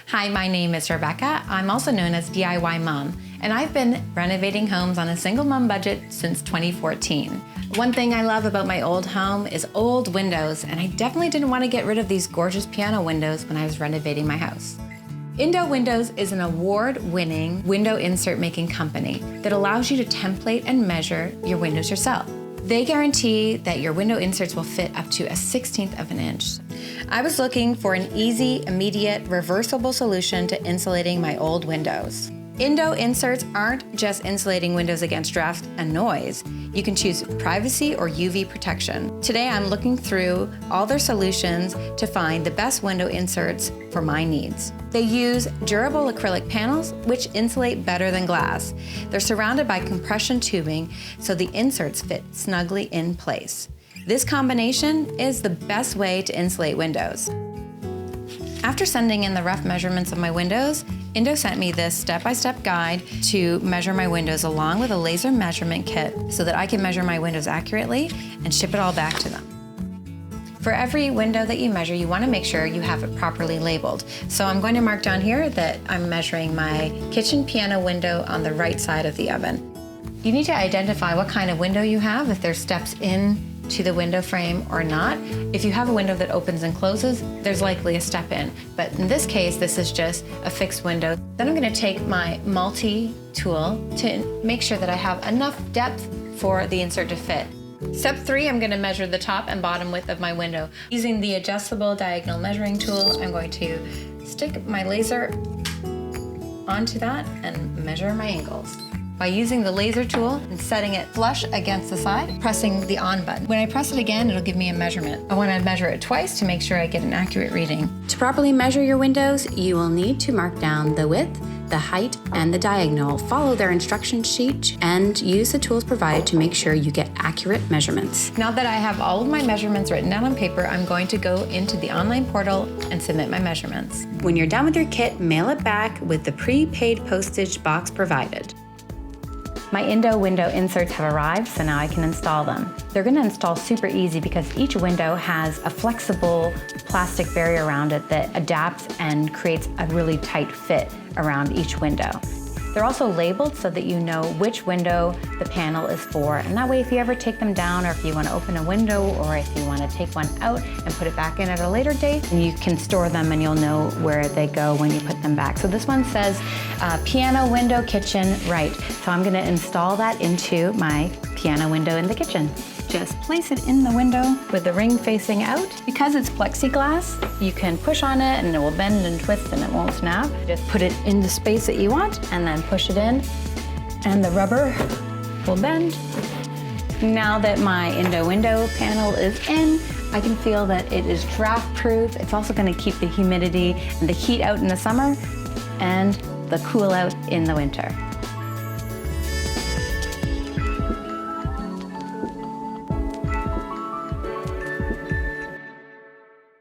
Hi, my name is Rebecca. I'm also known as DIY Mom, and I've been renovating homes on a single mom budget since 2014. One thing I love about my old home is old windows, and I definitely didn't want to get rid of these gorgeous piano windows when I was renovating my house. Indow Windows is an award-winning window insert making company that allows you to template and measure your windows yourself. They guarantee that your window inserts will fit up to a 1/16 of an inch. I was looking for an easy, immediate, reversible solution to insulating my old windows. Indow inserts aren't just insulating windows against draft and noise. You can choose privacy or UV protection. Today I'm looking through all their solutions to find the best window inserts for my needs. They use durable acrylic panels, which insulate better than glass. They're surrounded by compression tubing, so the inserts fit snugly in place. This combination is the best way to insulate windows. After sending in the rough measurements of my windows, Indow sent me this step-by-step guide to measure my windows along with a laser measurement kit so that I can measure my windows accurately and ship it all back to them. For every window that you measure, you want to make sure you have it properly labeled. So I'm going to mark down here that I'm measuring my kitchen piano window on the right side of the oven. You need to identify what kind of window you have, if there's steps in to the window frame or not. If you have a window that opens and closes, there's likely a step in. But in this case, this is just a fixed window. Then I'm gonna take my multi-tool to make sure that I have enough depth for the insert to fit. Step 3, I'm gonna measure the top and bottom width of my window. Using the adjustable diagonal measuring tool, I'm going to stick my laser onto that and measure my angles. By using the laser tool and setting it flush against the side, pressing the on button. When I press it again, it'll give me a measurement. I want to measure it twice to make sure I get an accurate reading. To properly measure your windows, you will need to mark down the width, the height, and the diagonal. Follow their instruction sheet and use the tools provided to make sure you get accurate measurements. Now that I have all of my measurements written down on paper, I'm going to go into the online portal and submit my measurements. When you're done with your kit, mail it back with the prepaid postage box provided. My Indow window inserts have arrived, so now I can install them. They're gonna install super easy because each window has a flexible plastic barrier around it that adapts and creates a really tight fit around each window. They're also labeled so that you know which window the panel is for, and that way if you ever take them down, or if you want to open a window, or if you want to take one out and put it back in at a later date, you can store them and you'll know where they go when you put them back. So this one says piano window kitchen right. So I'm going to install that into my piano window in the kitchen. Just place it in the window with the ring facing out. Because it's plexiglass, you can push on it and it will bend and twist and it won't snap. Just put it in the space that you want and then push it in and the rubber will bend. Now that my Indow window panel is in, I can feel that it is draft proof. It's also going to keep the humidity and the heat out in the summer and the cool out in the winter.